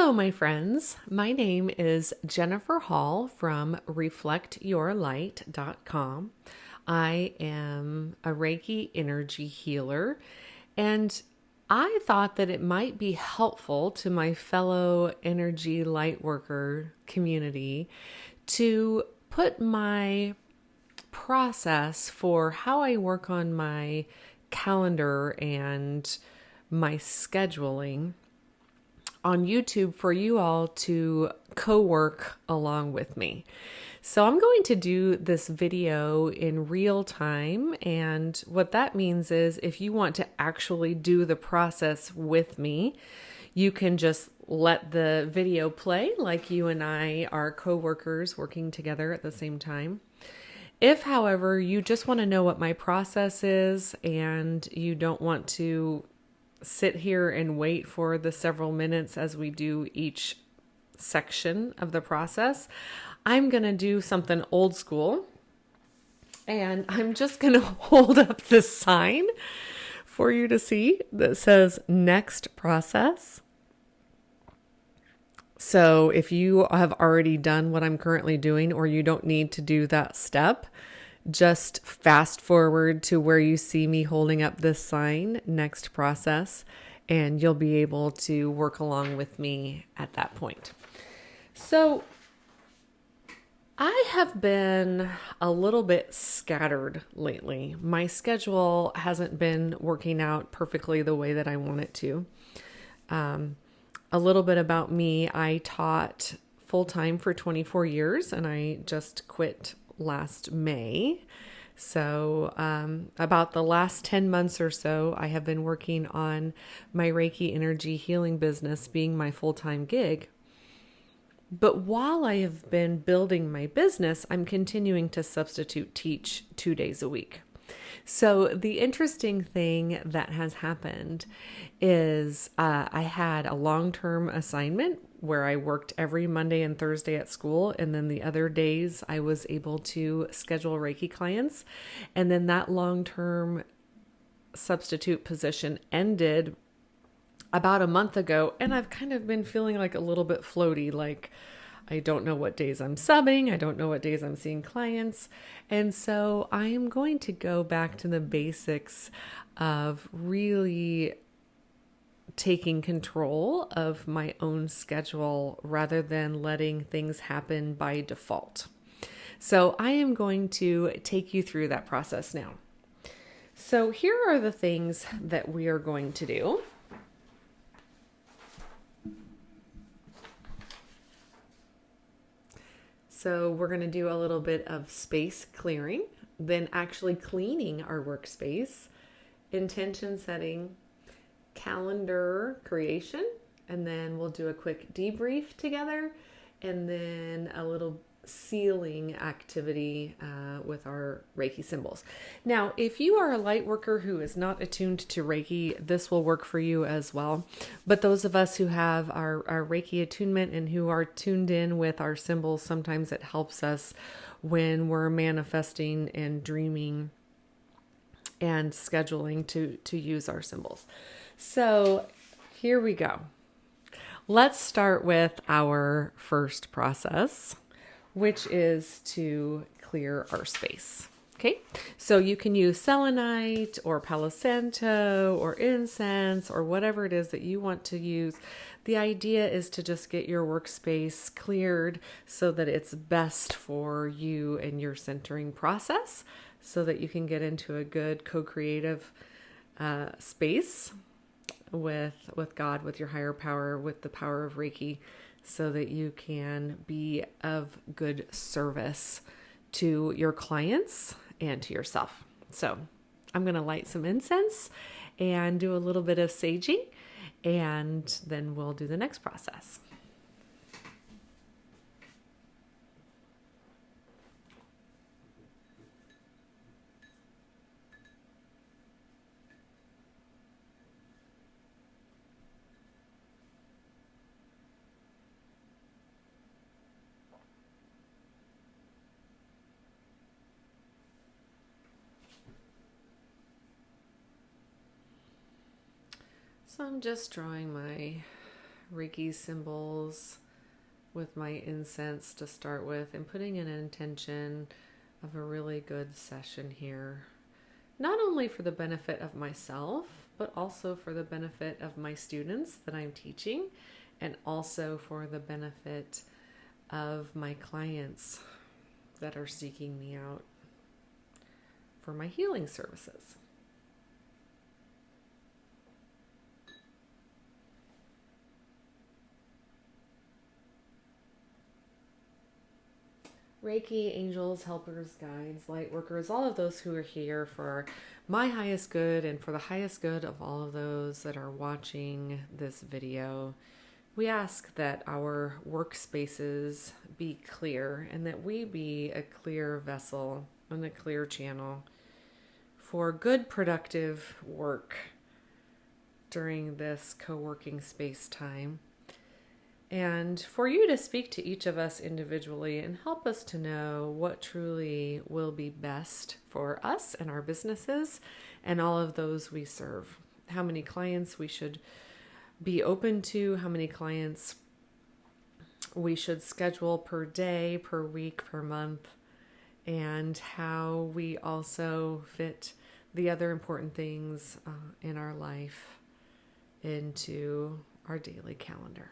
Hello, my friends. My name is Jennifer Hall from reflectyourlight.com. I am a Reiki energy healer, and I thought that it might be helpful to my fellow energy light worker community to put my process for how I work on my calendar and my scheduling on YouTube for you all to co-work along with me. So I'm going to do this video in real time, and what that means is if you want to actually do the process with me, you can just let the video play like you and I are co-workers working together at the same time. If, however, you just want to know what my process is and you don't want to sit here and wait for the several minutes as we do each section of the process, I'm going to do something old school, and I'm just going to hold up this sign for you to see that says next process. So if you have already done what I'm currently doing, or you don't need to do that step, just fast forward to where you see me holding up this sign, next process, and you'll be able to work along with me at that point. So I have been a little bit scattered lately. My schedule hasn't been working out perfectly the way that I want it to. A little bit about me: I taught full-time for 24 years, and I just quit last May. So about the last 10 months or so, I have been working on my Reiki energy healing business being my full-time gig. But while I have been building my business, I'm continuing to substitute teach 2 days a week. So the interesting thing that has happened is I had a long-term assignment where I worked every Monday and Thursday at school, and then the other days I was able to schedule Reiki clients. And then that long-term substitute position ended about a month ago, and I've kind of been feeling like a little bit floaty, like I don't know what days I'm subbing. I don't know what days I'm seeing clients. And so I am going to go back to the basics of really taking control of my own schedule rather than letting things happen by default. So I am going to take you through that process now. So here are the things that we are going to do. So we're going to do a little bit of space clearing, then actually cleaning our workspace, intention setting, calendar creation, and then we'll do a quick debrief together, and then a little sealing activity with our Reiki symbols. Now, if you are a light worker who is not attuned to Reiki, this will work for you as well. But those of us who have our Reiki attunement and who are tuned in with our symbols, sometimes it helps us when we're manifesting and dreaming and scheduling to use our symbols. So here we go. Let's start with our first process, which is to clear our space. Okay, so you can use selenite or Palo Santo or incense or whatever it is that you want to use. The idea is to just get your workspace cleared so that it's best for you and your centering process, so that you can get into a good co-creative space with God, with your higher power, with the power of Reiki, so that you can be of good service to your clients and to yourself. So I'm going to light some incense and do a little bit of saging, and then we'll do the next process. So I'm just drawing my Reiki symbols with my incense to start with, and putting in an intention of a really good session here. Not only for the benefit of myself, but also for the benefit of my students that I'm teaching, and also for the benefit of my clients that are seeking me out for my healing services. Reiki, angels, helpers, guides, light workers, all of those who are here for my highest good and for the highest good of all of those that are watching this video. We ask that our workspaces be clear and that we be a clear vessel and a clear channel for good, productive work during this co-working space time. And for you to speak to each of us individually and help us to know what truly will be best for us and our businesses and all of those we serve. How many clients we should be open to, how many clients we should schedule per day, per week, per month, and how we also fit the other important things in our life into our daily calendar.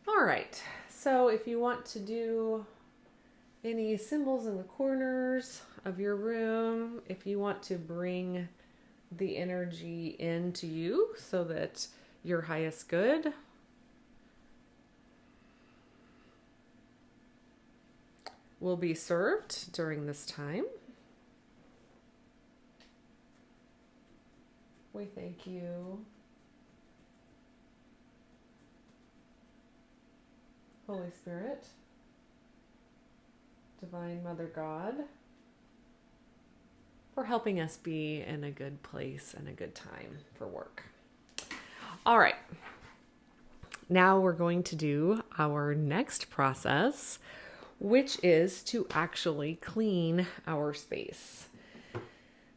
All right, so if you want to do any symbols in the corners of your room, if you want to bring the energy into you so that your highest good will be served during this time, we thank you, Holy Spirit, Divine Mother God, for helping us be in a good place and a good time for work. All right. Now we're going to do our next process, which is to actually clean our space.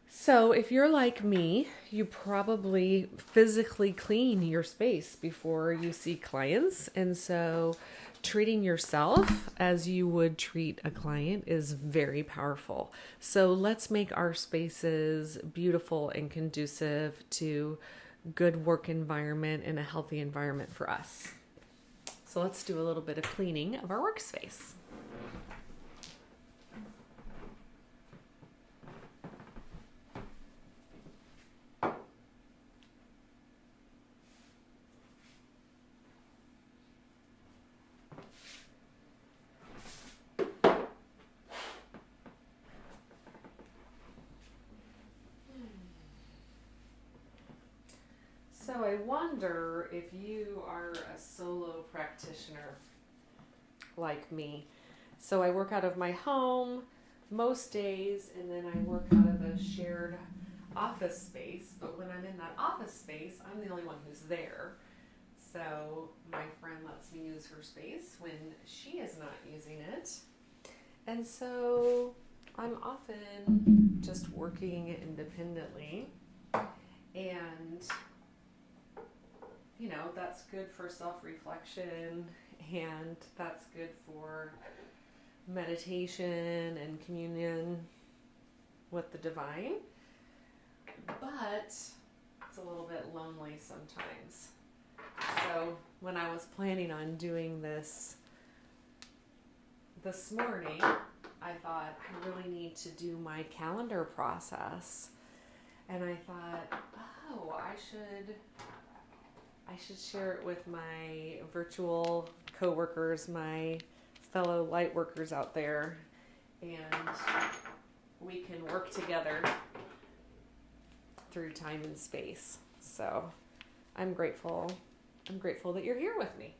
So if you're like me, you probably physically clean your space before you see clients. And so treating yourself as you would treat a client is very powerful. So let's make our spaces beautiful and conducive to good work environment and a healthy environment for us. So let's do a little bit of cleaning of our workspace. So I wonder if you are a solo practitioner like me. So I work out of my home most days, and then I work out of a shared office space. But when I'm in that office space, I'm the only one who's there. So my friend lets me use her space when she is not using it. And so I'm often just working independently, and you know, that's good for self-reflection, and that's good for meditation and communion with the divine. But it's a little bit lonely sometimes. So when I was planning on doing this morning, I thought I really need to do my calendar process. And I thought, oh, I should share it with my virtual coworkers, my fellow light workers out there, and we can work together through time and space. So I'm grateful that you're here with me.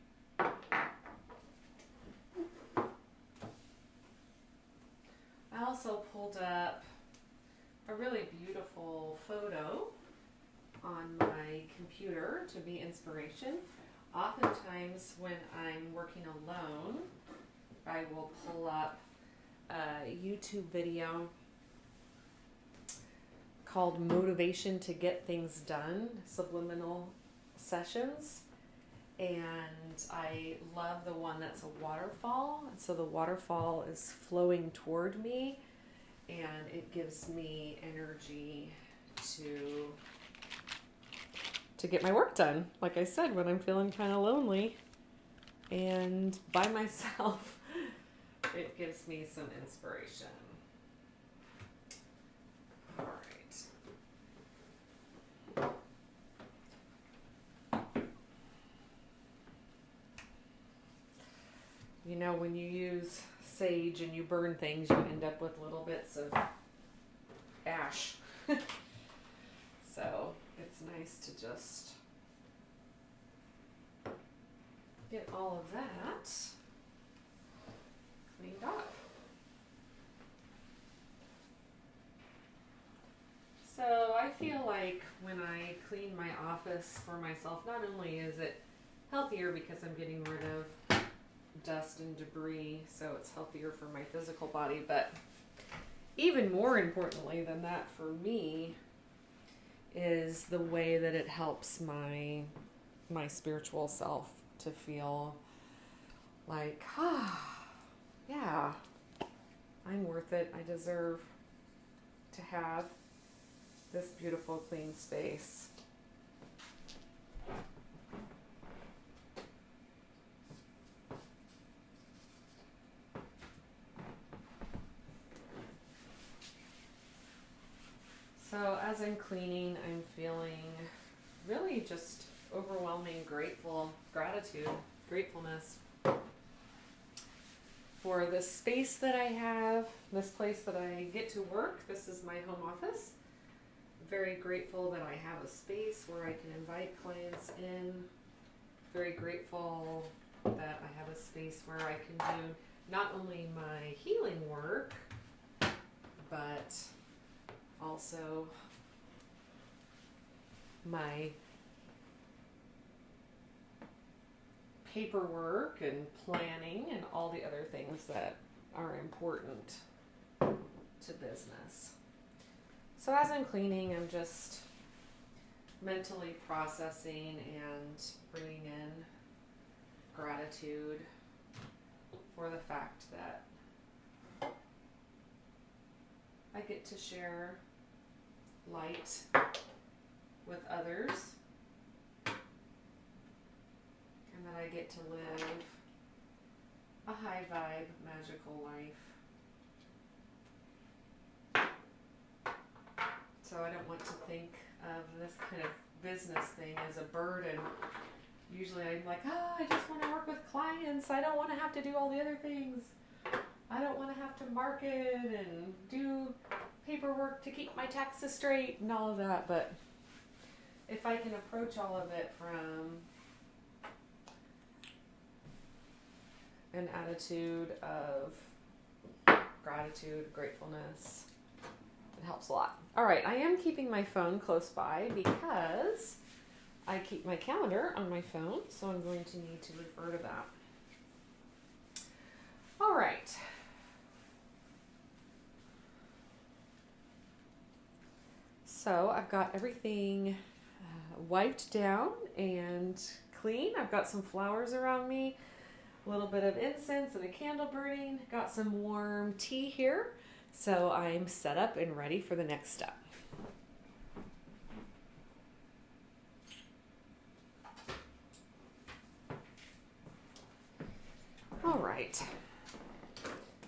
I also pulled up a really beautiful photo on my computer to be inspiration. Oftentimes when I'm working alone, I will pull up a YouTube video called Motivation to Get Things Done, Subliminal Sessions. And I love the one that's a waterfall. And so the waterfall is flowing toward me, and it gives me energy to get my work done. Like I said, when I'm feeling kind of lonely and by myself, it gives me some inspiration. All right. You know, when you use sage and you burn things, you end up with little bits of ash. So it's nice to just get all of that cleaned up. So I feel like when I clean my office for myself, not only is it healthier because I'm getting rid of dust and debris, so it's healthier for my physical body, but even more importantly than that for me is the way that it helps my spiritual self to feel like, yeah, I'm worth it. I deserve to have this beautiful clean space. So as I'm cleaning, I'm feeling really just overwhelming gratefulness for this space that I have, this place that I get to work. This is my home office. Very grateful that I have a space where I can invite clients in. Very grateful that I have a space where I can do not only my healing work, but also my paperwork and planning and all the other things that are important to business. So as I'm cleaning, I'm just mentally processing and bringing in gratitude for the fact that I get to share light with others, and that I get to live a high vibe, magical life. So I don't want to think of this kind of business thing as a burden. Usually I'm like, I just want to work with clients. I don't want to have to do all the other things. I don't want to have to market and do paperwork to keep my taxes straight and all of that. But if I can approach all of it from an attitude of gratitude, gratefulness, it helps a lot. All right, I am keeping my phone close by because I keep my calendar on my phone, so I'm going to need to refer to that. All right. So I've got everything wiped down and clean. I've got some flowers around me, a little bit of incense and a candle burning. Got some warm tea here. So I'm set up and ready for the next step. All right.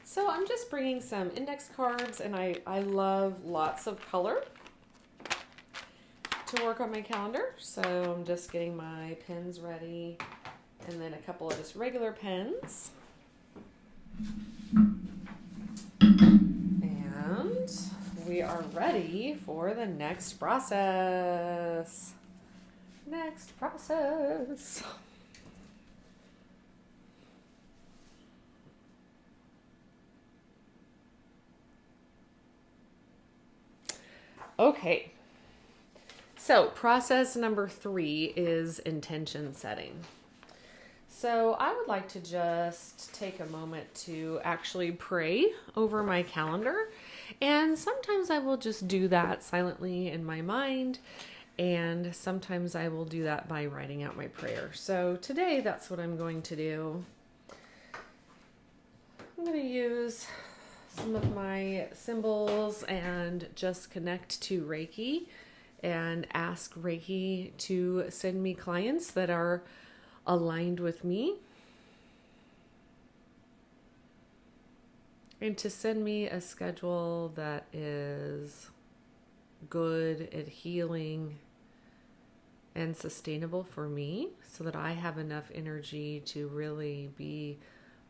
So I'm just bringing some index cards, and I love lots of color to work on my calendar. So I'm just getting my pens ready, and then a couple of just regular pens. And we are ready for the next process. Next process. Okay. So process number 3 is intention setting. So I would like to just take a moment to actually pray over my calendar. And sometimes I will just do that silently in my mind. And sometimes I will do that by writing out my prayer. So today, that's what I'm going to do. I'm going to use some of my symbols and just connect to Reiki and ask Reiki to send me clients that are aligned with me and to send me a schedule that is good at healing and sustainable for me so that I have enough energy to really be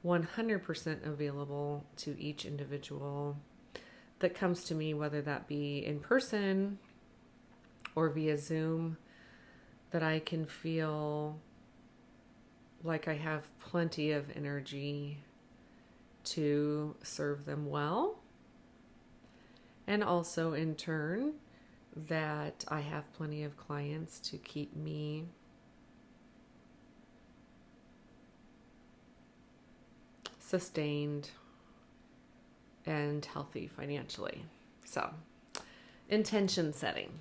100% available to each individual that comes to me, whether that be in person or via Zoom, that I can feel like I have plenty of energy to serve them well. And also in turn, that I have plenty of clients to keep me sustained and healthy financially. So, intention setting.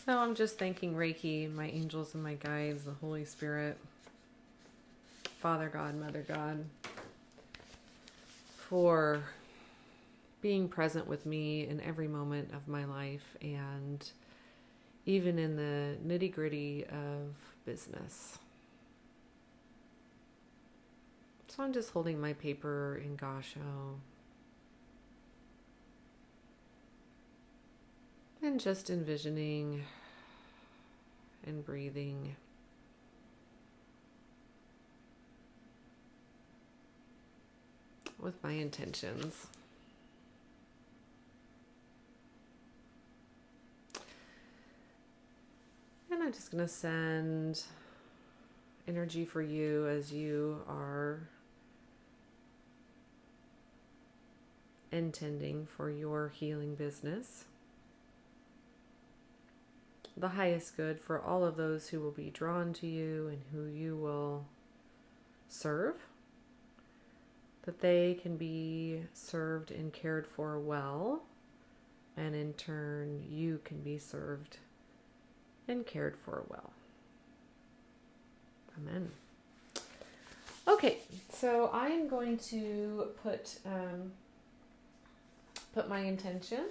So I'm just thanking Reiki, my angels and my guides, the Holy Spirit, Father God, Mother God, for being present with me in every moment of my life and even in the nitty-gritty of business. So I'm just holding my paper in Gasho and just envisioning and breathing. With my intentions. And I'm just going to send energy for you as you are intending for your healing business. The highest good for all of those who will be drawn to you and who you will serve. That they can be served and cared for well, and in turn you can be served and cared for well. Amen. Okay, so I am going to put my intention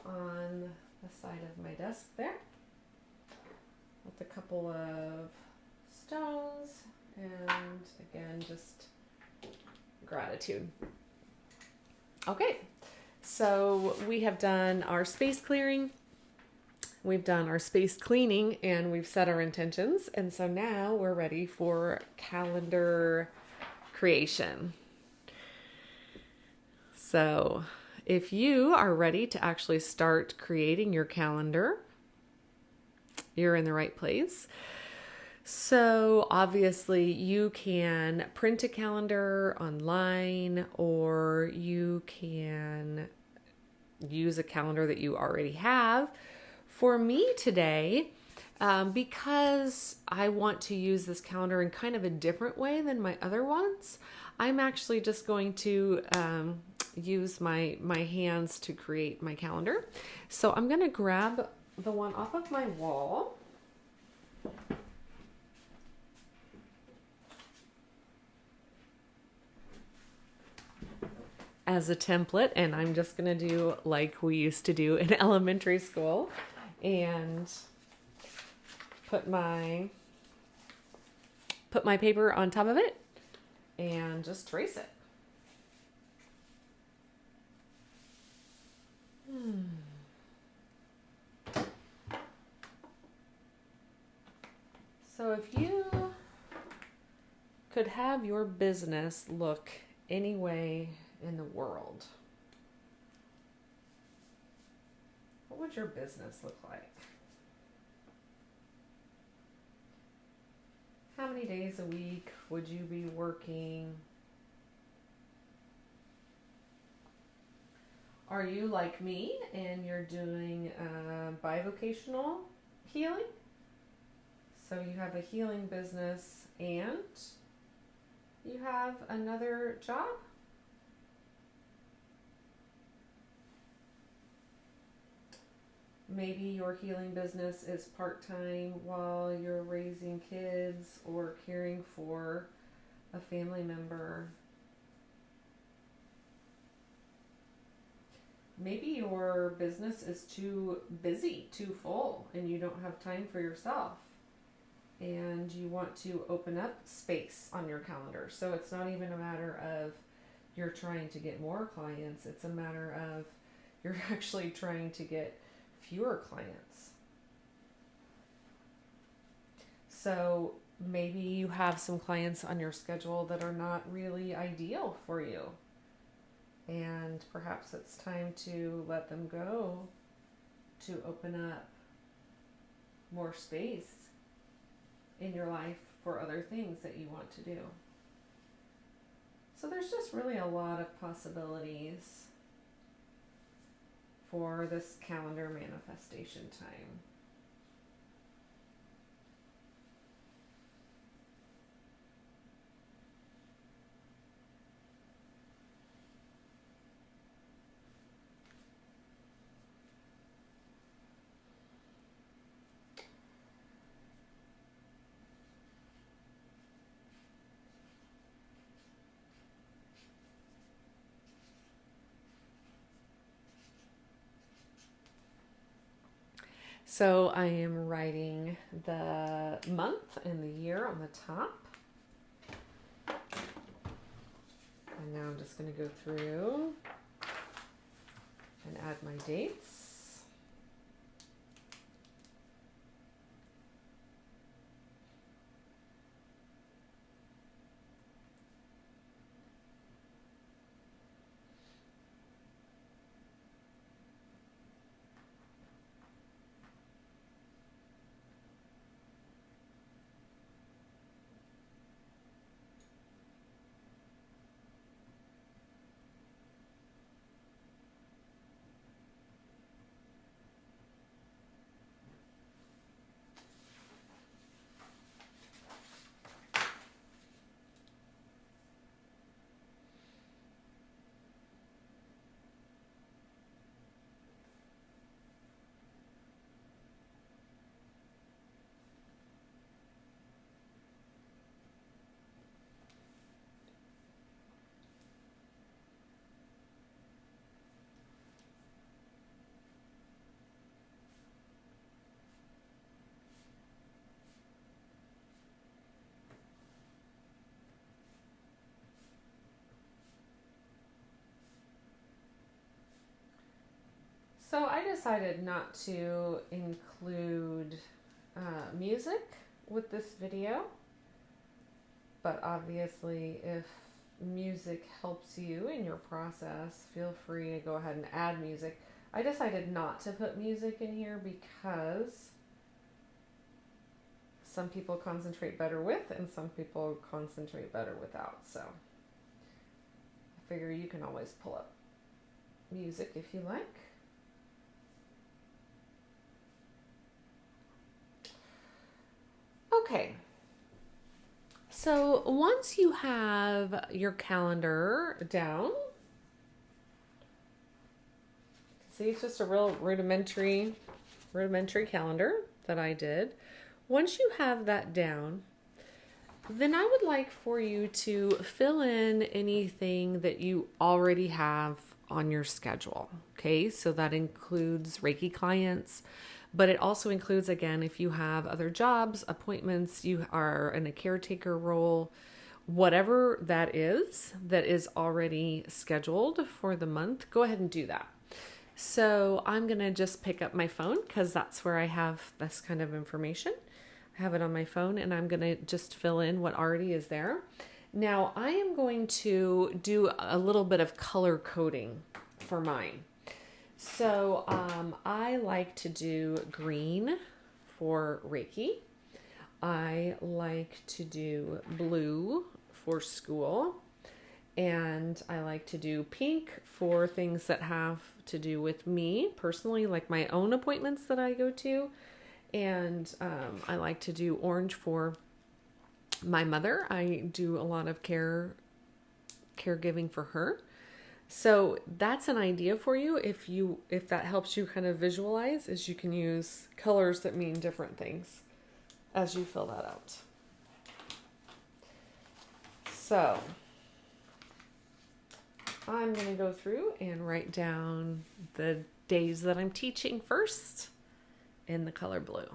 on the side of my desk there with a couple of stones, and again, just gratitude. Okay, so we have done our space clearing, we've done our space cleaning, and we've set our intentions, and so now we're ready for calendar creation. So if you are ready to actually start creating your calendar, you're in the right place. So obviously you can print a calendar online, or you can use a calendar that you already have. For me today, because I want to use this calendar in kind of a different way than my other ones, I'm actually just going to use my hands to create my calendar. So I'm going to grab the one off of my wall. As a template, and I'm just going to do like we used to do in elementary school and put my paper on top of it and just trace it. So if you could have your business look any way in the world, what would your business look like? How many days a week would you be working? Are you like me and you're doing bivocational healing? So you have a healing business and you have another job? Maybe your healing business is part-time while you're raising kids or caring for a family member. Maybe your business is too busy, too full, and you don't have time for yourself. And you want to open up space on your calendar. So it's not even a matter of you're trying to get more clients. It's a matter of you're actually trying to get fewer clients. So maybe you have some clients on your schedule that are not really ideal for you. And perhaps it's time to let them go to open up more space in your life for other things that you want to do. So there's just really a lot of possibilities for this calendar manifestation time. So I am writing the month and the year on the top. And now I'm just going to go through and add my dates. So I decided not to include music with this video, but obviously if music helps you in your process, feel free to go ahead and add music. I decided not to put music in here because some people concentrate better with and some people concentrate better without. So I figure you can always pull up music if you like. Okay, so once you have your calendar down, see, it's just a real rudimentary calendar that I did. Once you have that down, then I would like for you to fill in anything that you already have on your schedule. Okay, so that includes Reiki clients, but it also includes, again, if you have other jobs, appointments, you are in a caretaker role, whatever that is already scheduled for the month, go ahead and do that. So I'm going to just pick up my phone because that's where I have this kind of information. I have it on my phone and I'm going to just fill in what already is there. Now I am going to do a little bit of color coding for mine. So I like to do green for Reiki. I like to do blue for school. And I like to do pink for things that have to do with me personally, like my own appointments that I go to. And I like to do orange for my mother. I do a lot of caregiving for her. So that's an idea for you. If that helps you kind of visualize, is you can use colors that mean different things as you fill that out. So I'm going to go through and write down the days that I'm teaching first in the color blue.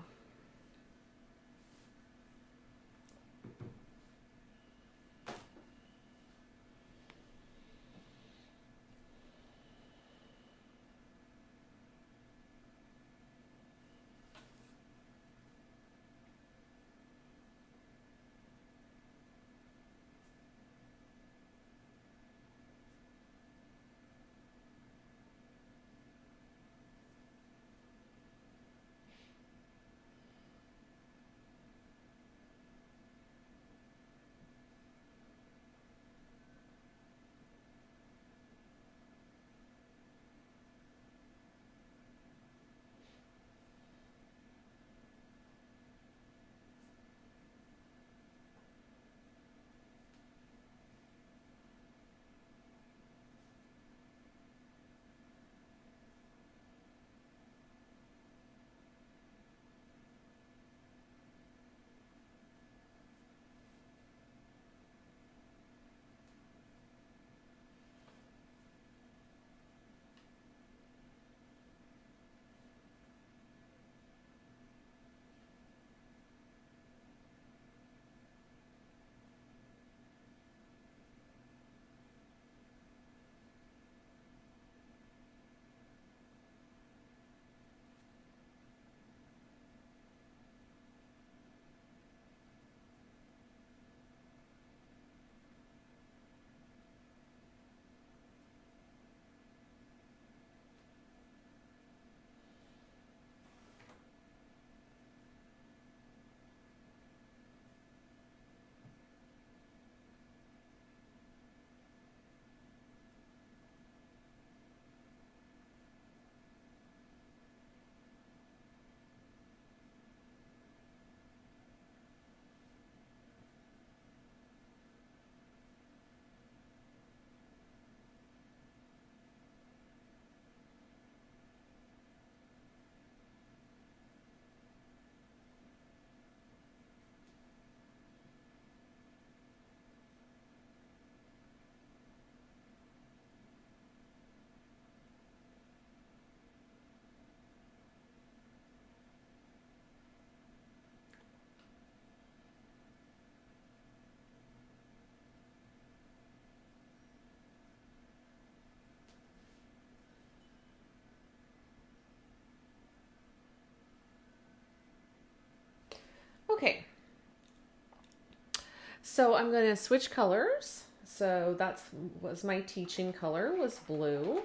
So I'm going to switch colors. So that was my teaching color, was blue.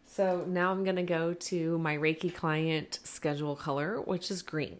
So now I'm going to go to my Reiki client schedule color, which is green.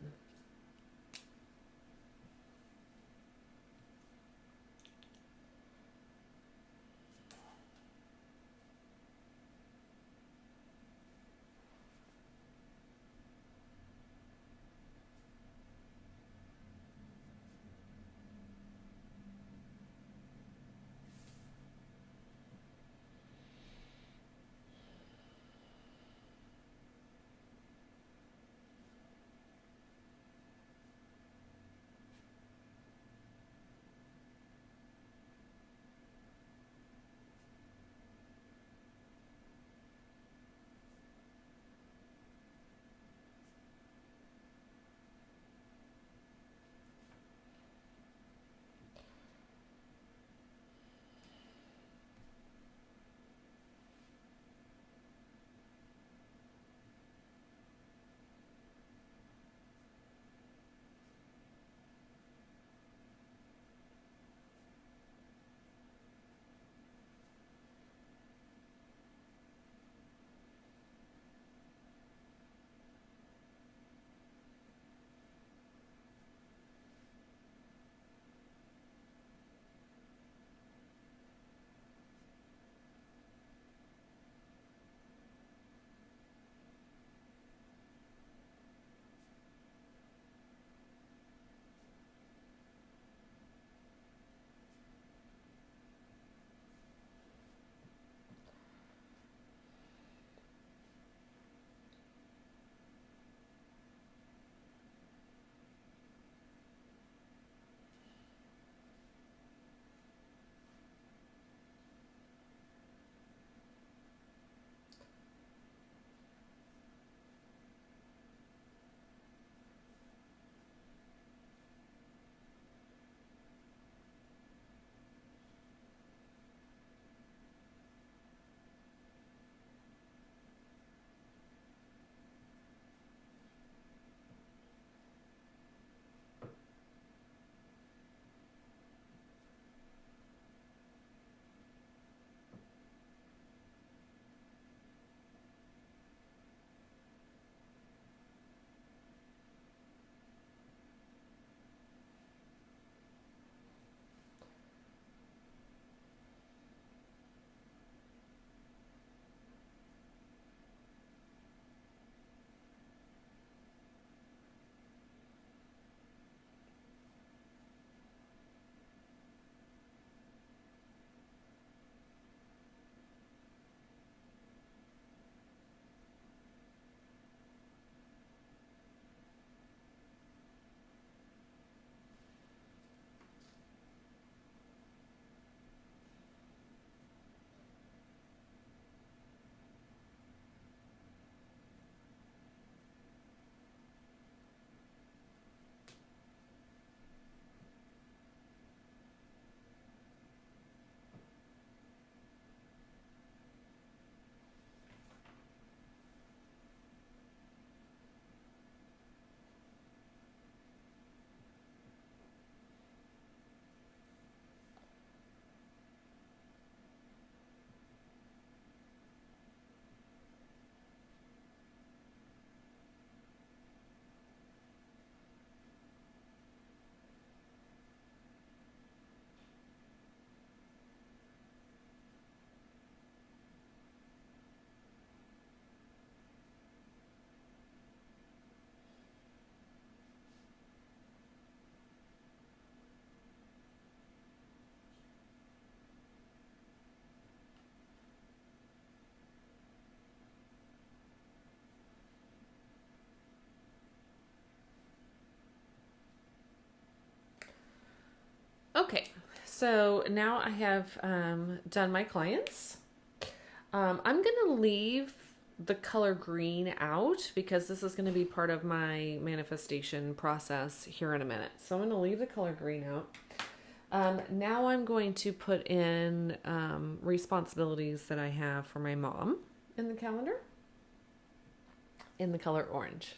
Okay, so now I have done my clients. I'm going to leave the color green out because this is going to be part of my manifestation process here in a minute. So I'm going to leave the color green out. Now I'm going to put in responsibilities that I have for my mom in the calendar in the color orange.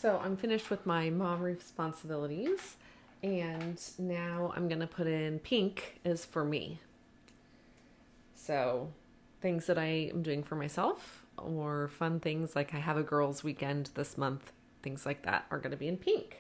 So I'm finished with my mom responsibilities, and now I'm gonna put in pink is for me. So things that I am doing for myself or fun things like I have a girls' weekend this month, things like that are gonna be in pink.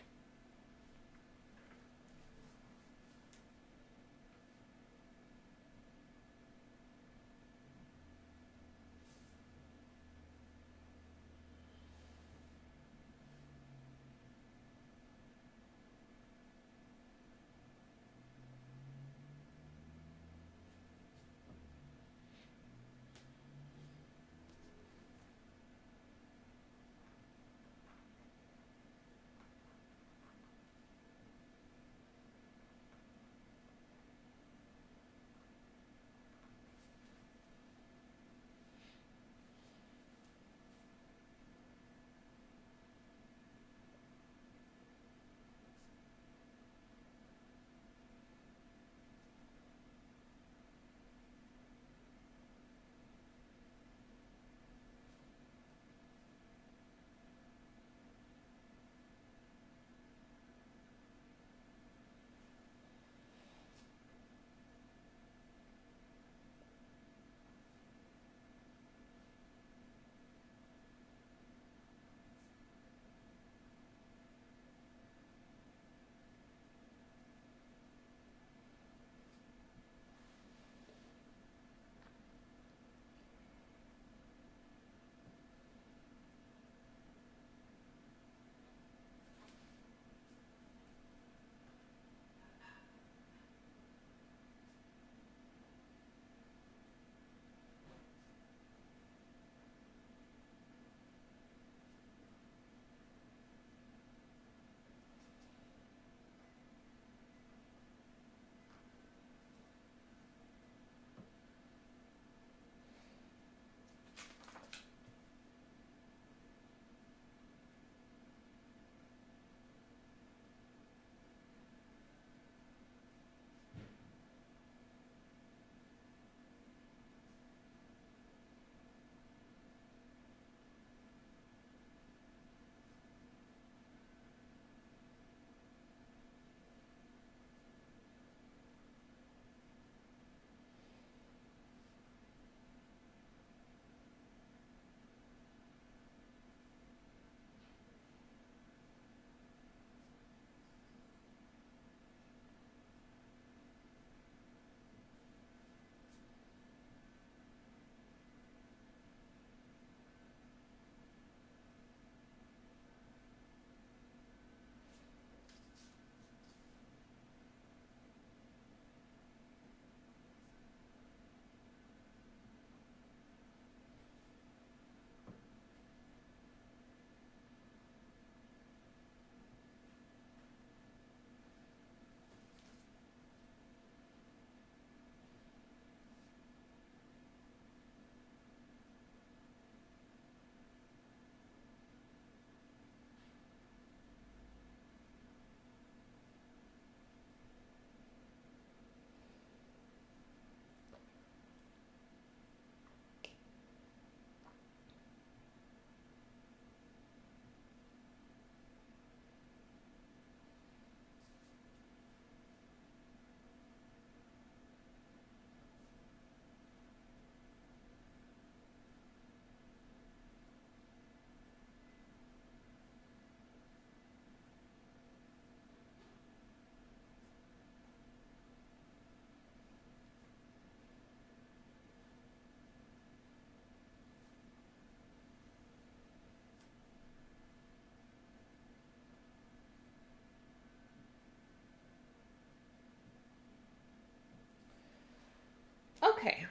Okay,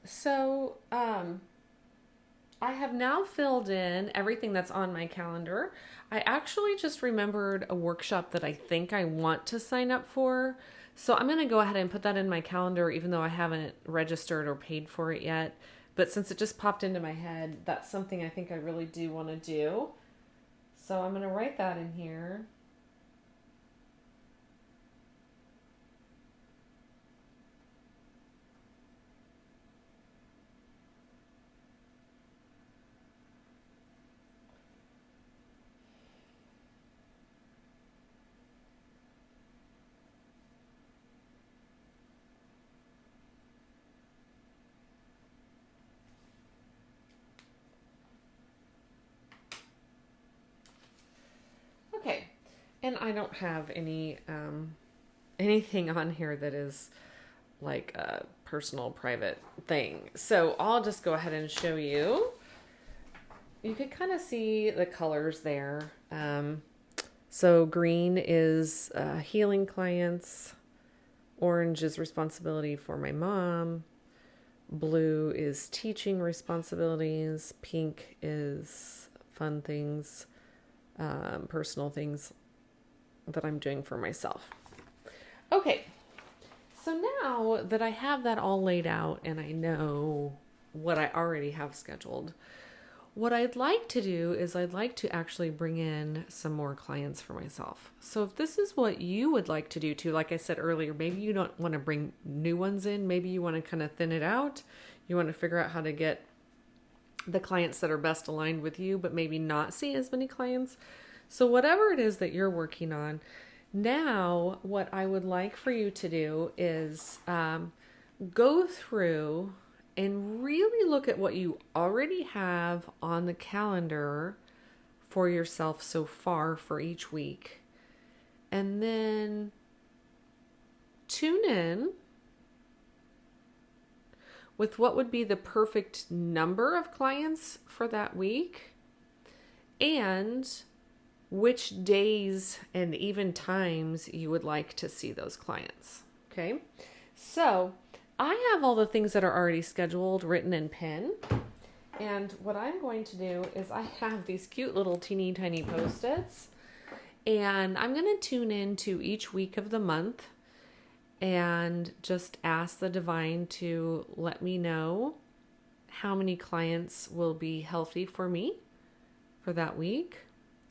so I have now filled in everything that's on my calendar. I actually just remembered a workshop that I think I want to sign up for. So I'm going to go ahead and put that in my calendar, even though I haven't registered or paid for it yet. But since it just popped into my head, that's something I think I really do want to do. So I'm going to write that in here. And I don't have anything on here that is like a personal private thing. So I'll just go ahead and show you. You can kind of see the colors there. So green is healing clients. Orange is responsibility for my mom. Blue is teaching responsibilities. Pink is fun things, personal things that I'm doing for myself. Okay, so now that I have that all laid out and I know what I already have scheduled, what I'd like to do is I'd like to actually bring in some more clients for myself. So if this is what you would like to do too, like I said earlier, maybe you don't want to bring new ones in. Maybe you want to kind of thin it out. You want to figure out how to get the clients that are best aligned with you, but maybe not see as many clients. So whatever it is that you're working on, now what I would like for you to do is go through and really look at what you already have on the calendar for yourself so far for each week. And then tune in with what would be the perfect number of clients for that week and which days and even times you would like to see those clients. Okay, so I have all the things that are already scheduled written in pen. And what I'm going to do is I have these cute little teeny tiny Post-its. And I'm going to tune into each week of the month and just ask the divine to let me know how many clients will be healthy for me for that week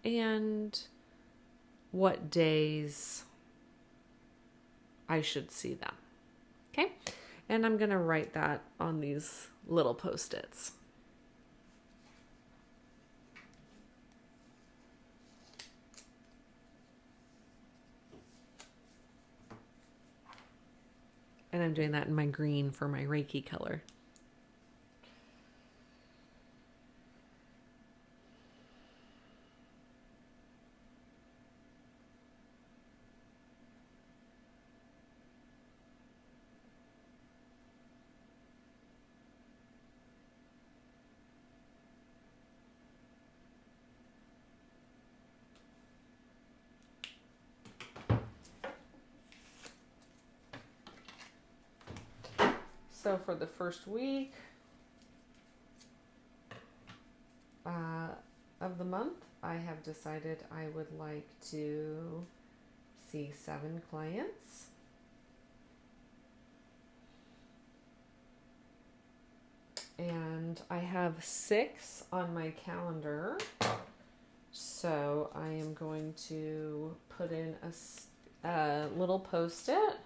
and what days I should see them. Okay? And I'm going to write that on these little Post-its. And I'm doing that in my green for my Reiki color. So for the first week of the month, I have decided I would like to see 7 clients. And I have 6 on my calendar. So I am going to put in a little Post-it,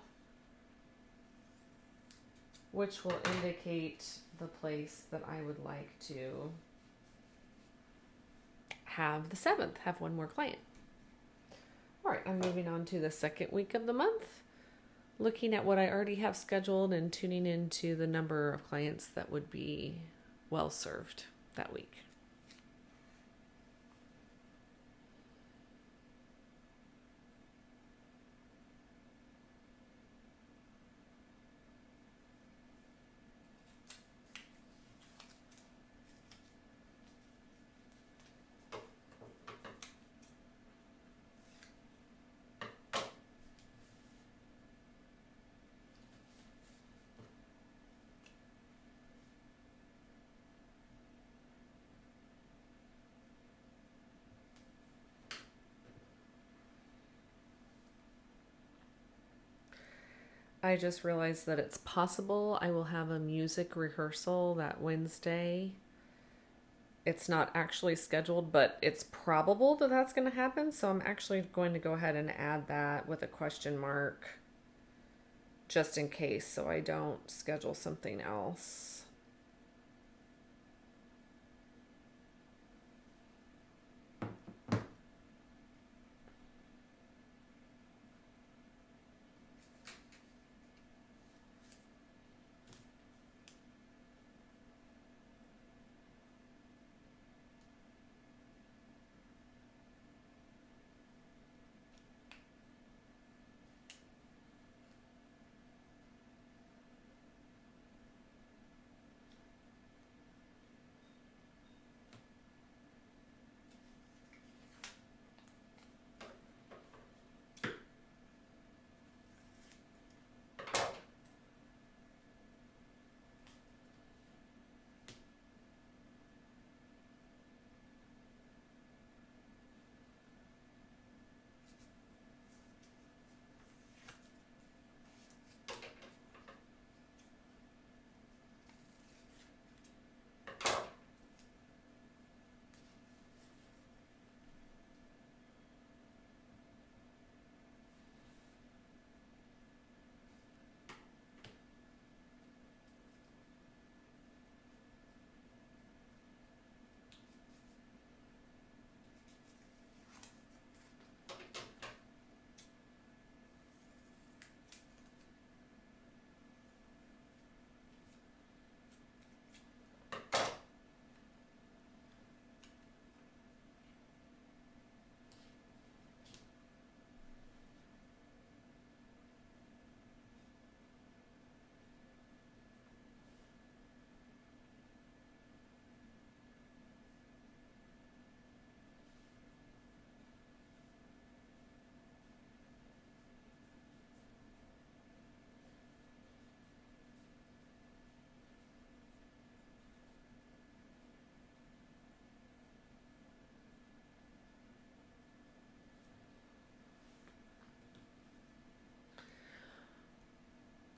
which will indicate the place that I would like to have the 7th, have one more client. All right, I'm moving on to the second week of the month, looking at what I already have scheduled and tuning into the number of clients that would be well served that week. I just realized that it's possible I will have a music rehearsal that Wednesday. It's not actually scheduled, but it's probable that that's going to happen. So I'm actually going to go ahead and add that with a question mark just in case, so I don't schedule something else.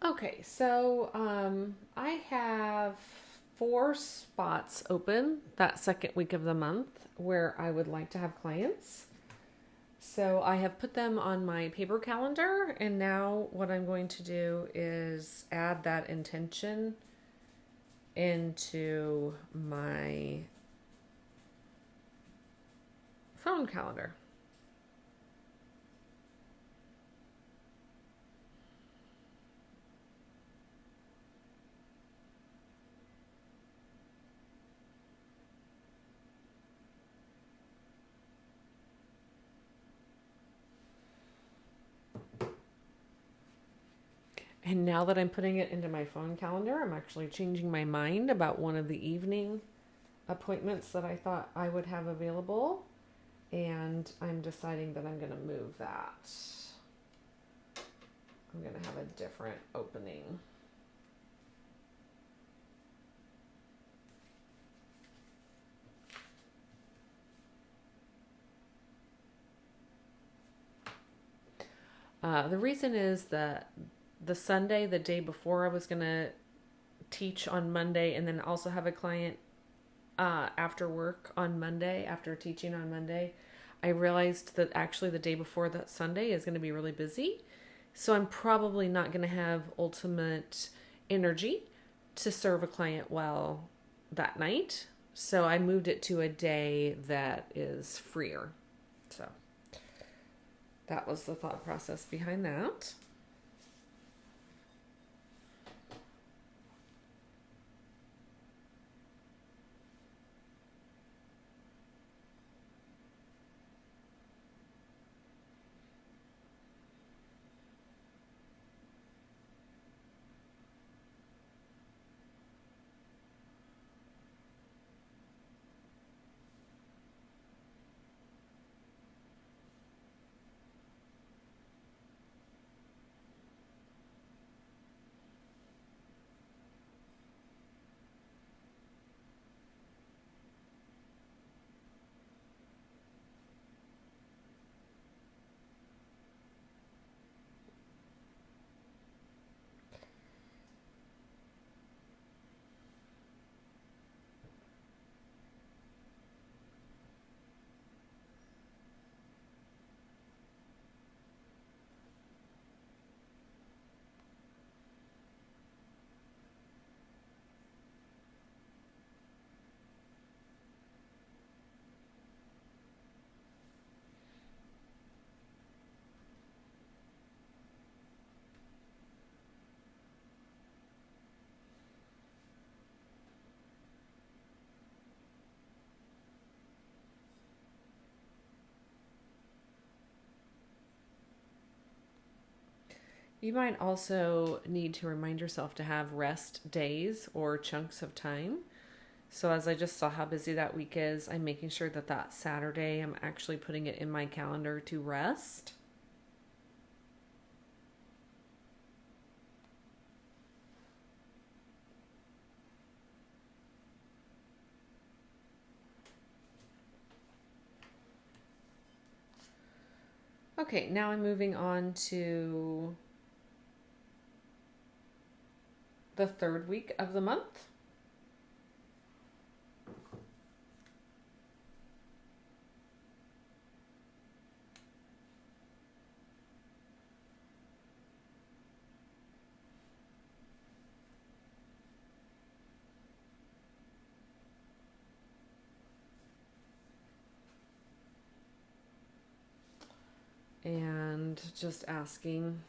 Okay, so I have 4 spots open that second week of the month where I would like to have clients. So I have put them on my paper calendar, and now what I'm going to do is add that intention into my phone calendar. And now that I'm putting it into my phone calendar, I'm actually changing my mind about one of the evening appointments that I thought I would have available. And I'm deciding that I'm going to move that. I'm going to have a different opening. The reason is that the Sunday, the day before, I was going to teach on Monday and then also have a client after work on Monday, after teaching on Monday. I realized that actually the day before that Sunday is going to be really busy. So I'm probably not going to have ultimate energy to serve a client well that night. So I moved it to a day that is freer. So that was the thought process behind that. You might also need to remind yourself to have rest days or chunks of time. So as I just saw how busy that week is, I'm making sure that that Saturday I'm actually putting it in my calendar to rest. Okay, now I'm moving on to the third week of the month. And just asking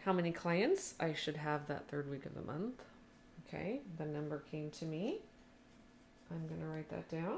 how many clients I should have that third week of the month. Okay, the number came to me. I'm going to write that down.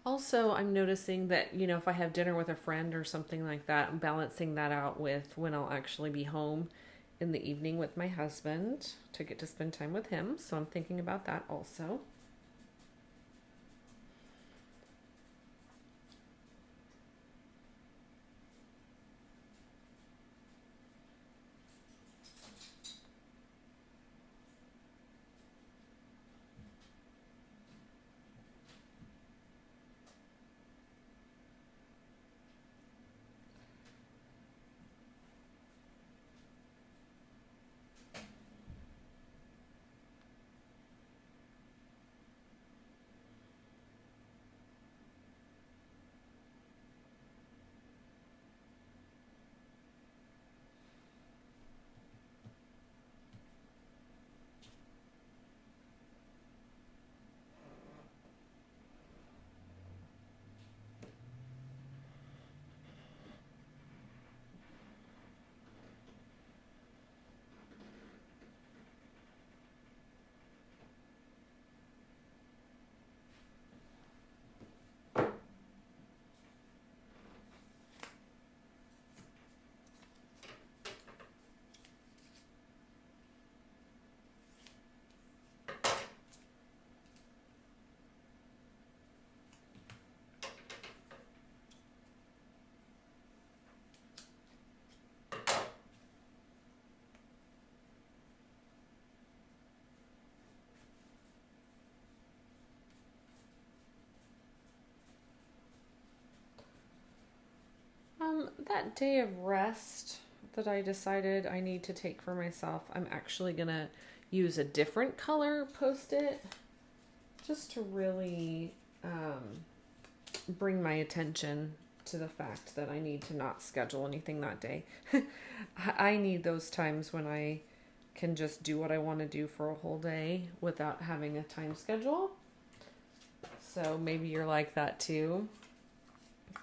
Also, I'm noticing that, if I have dinner with a friend or something like that, I'm balancing that out with when I'll actually be home in the evening with my husband to get to spend time with him. So I'm thinking about that also. That day of rest that I decided I need to take for myself, I'm actually gonna use a different color post-it just to really bring my attention to the fact that I need to not schedule anything that day. I need those times when I can just do what I want to do for a whole day without having a time schedule. So maybe you're like that too.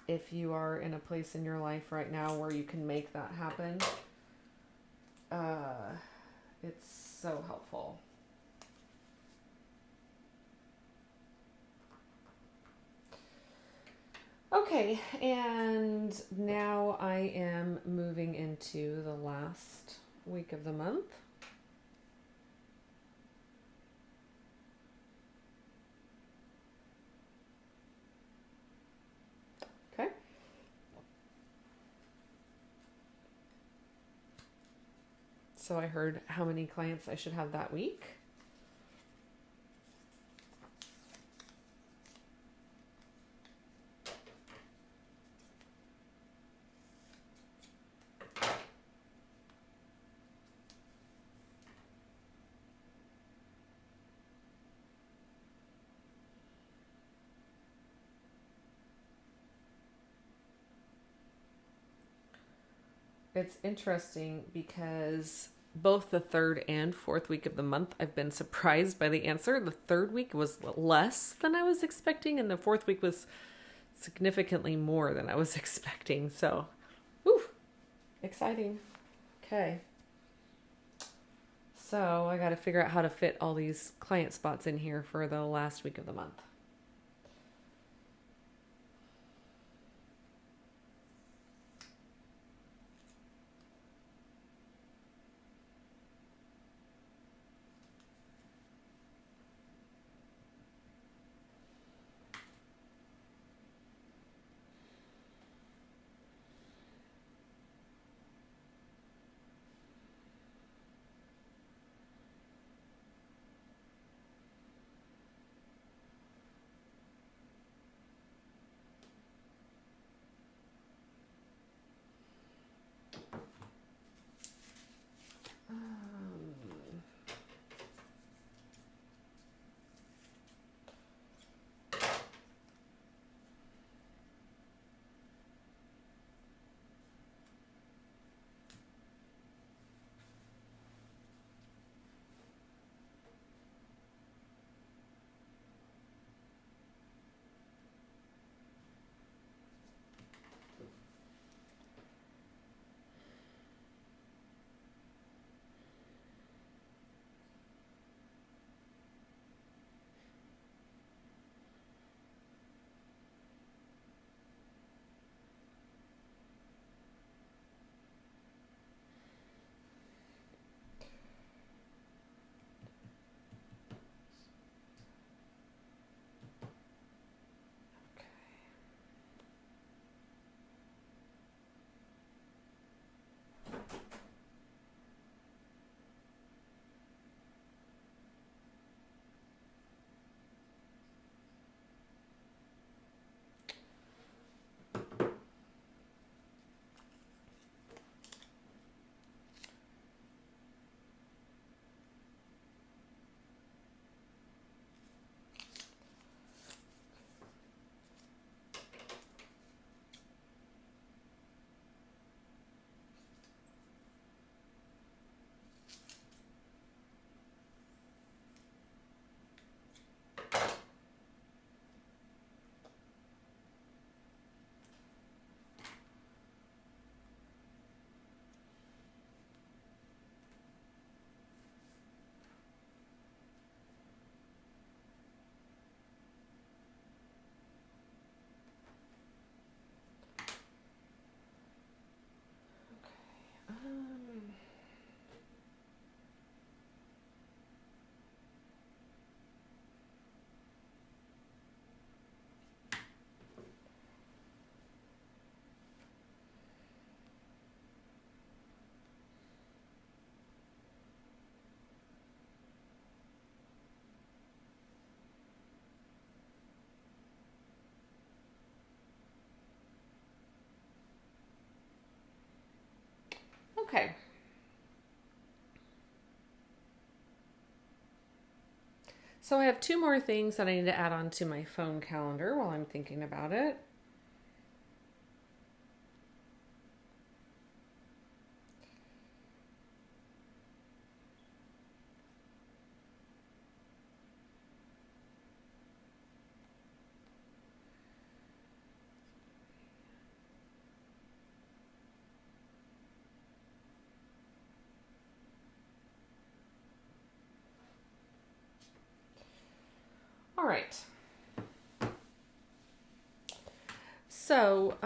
If you are in a place in your life right now where you can make that happen, it's so helpful. Okay, and now I am moving into the last week of the month. Okay. So I heard how many clients I should have that week. It's interesting because both the third and fourth week of the month, I've been surprised by the answer. The third week was less than I was expecting, and the fourth week was significantly more than I was expecting. So, whew, exciting. Okay. So, I got to figure out how to fit all these client spots in here for the last week of the month. So I have two more things that I need to add on to my phone calendar while I'm thinking about it. All right. So,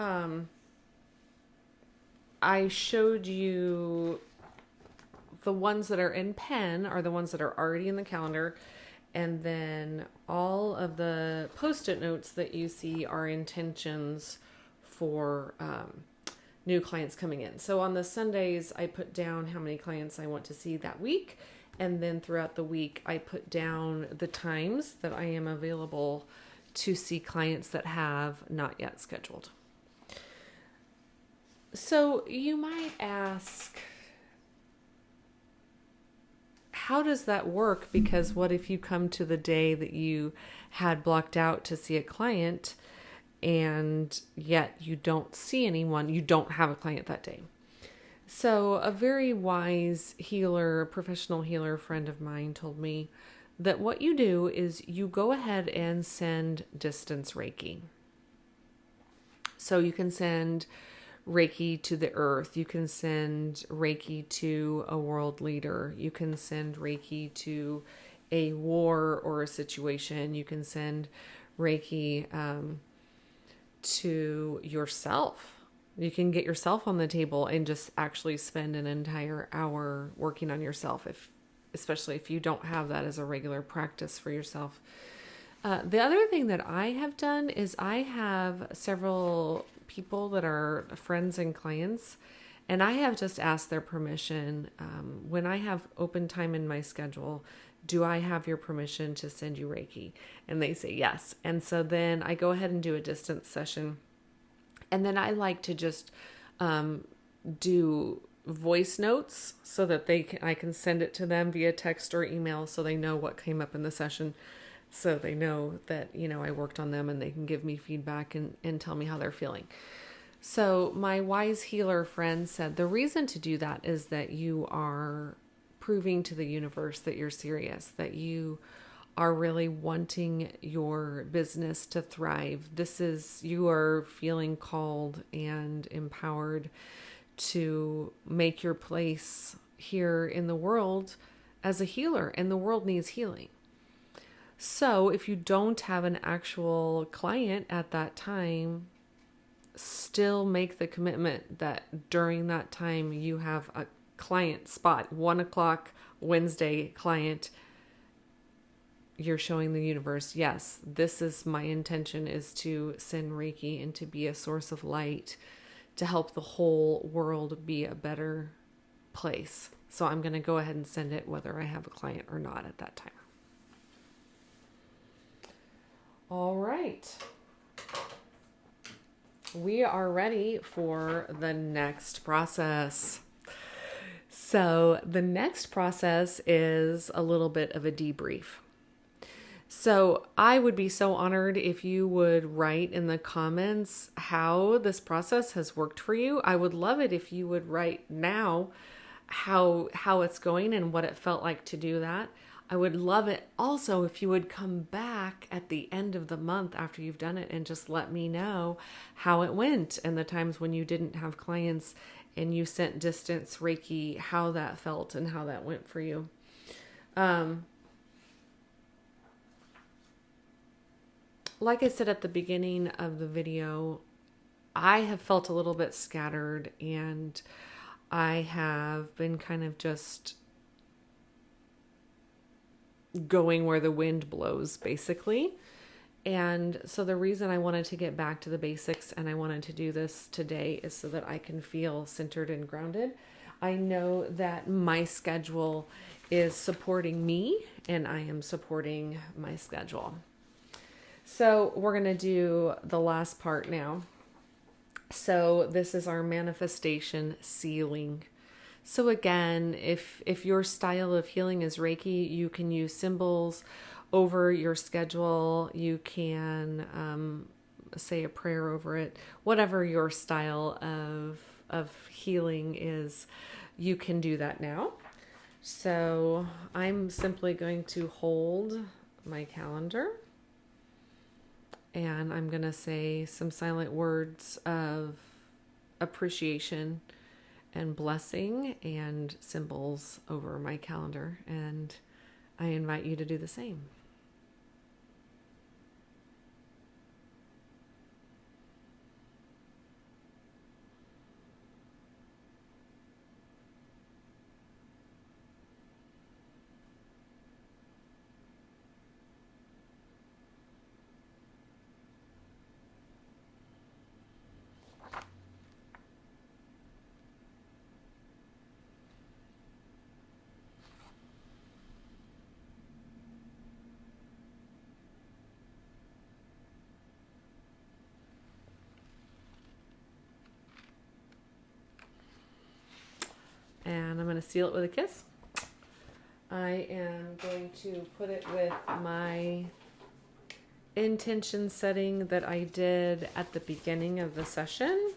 I showed you the ones that are in pen are the ones that are already in the calendar. And then all of the post-it notes that you see are intentions for new clients coming in. So on the Sundays, I put down how many clients I want to see that week. And then throughout the week, I put down the times that I am available to see clients that have not yet scheduled. So you might ask, how does that work? Because what if you come to the day that you had blocked out to see a client and yet you don't see anyone, you don't have a client that day? So a very wise healer, professional healer friend of mine told me that what you do is you go ahead and send distance Reiki. So you can send Reiki to the earth. You can send Reiki to a world leader. You can send Reiki to a war or a situation. You can send Reiki to yourself. You can get yourself on the table and just actually spend an entire hour working on yourself, especially if you don't have that as a regular practice for yourself. The other thing that I have done is I have several people that are friends and clients, and I have just asked their permission. When I have open time in my schedule, do I have your permission to send you Reiki? And they say yes. And so then I go ahead and do a distance session. And then I like to just do voice notes so that I can send it to them via text or email so they know what came up in the session. So they know that, I worked on them and they can give me feedback and tell me how they're feeling. So my wise healer friend said the reason to do that is that you are proving to the universe that you're serious, that you are really wanting your business to thrive. You are feeling called and empowered to make your place here in the world as a healer, and the world needs healing. So if you don't have an actual client at that time, still make the commitment that during that time you have a client spot, 1:00 Wednesday client. You're showing the universe, yes, this is my intention, is to send Reiki and to be a source of light to help the whole world be a better place. So I'm going to go ahead and send it whether I have a client or not at that time. All right. We are ready for the next process. So the next process is a little bit of a debrief. So I would be so honored if you would write in the comments how this process has worked for you. I would love it if you would write now how it's going and what it felt like to do that. I would love it also if you would come back at the end of the month after you've done it and just let me know how it went and the times when you didn't have clients and you sent distance Reiki, how that felt and how that went for you. Like I said at the beginning of the video, I have felt a little bit scattered and I have been kind of just going where the wind blows, basically. And so the reason I wanted to get back to the basics and I wanted to do this today is so that I can feel centered and grounded. I know that my schedule is supporting me and I am supporting my schedule. So we're going to do the last part now. So this is our manifestation sealing. So again, if your style of healing is Reiki, you can use symbols over your schedule. You can say a prayer over it. Whatever your style of healing is, you can do that now. So I'm simply going to hold my calendar and I'm going to say some silent words of appreciation and blessing and symbols over my calendar. And I invite you to do the same. And I'm going to seal it with a kiss. I am going to put it with my intention setting that I did at the beginning of the session.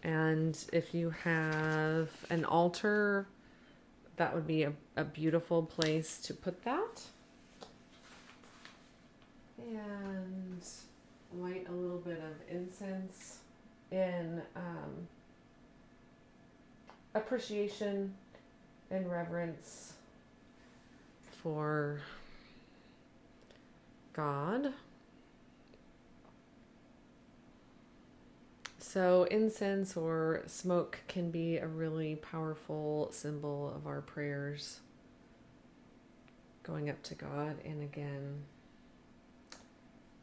And if you have an altar, that would be a beautiful place to put that. And light a little bit of incense in appreciation and reverence for God. So incense or smoke can be a really powerful symbol of our prayers going up to God, and again,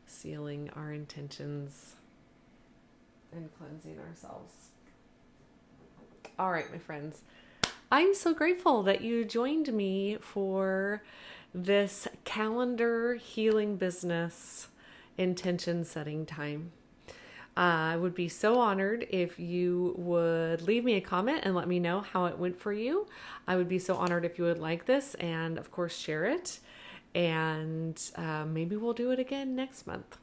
sealing our intentions and cleansing ourselves. All right, my friends, I'm so grateful that you joined me for this calendar healing business intention setting time. I would be so honored if you would leave me a comment and let me know how it went for you. I would be so honored if you would like this and, of course, share it. And maybe we'll do it again next month.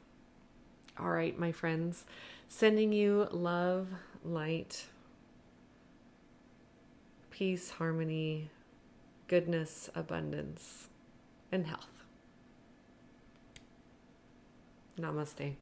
All right, my friends, sending you love, light, peace, harmony, goodness, abundance, and health. Namaste.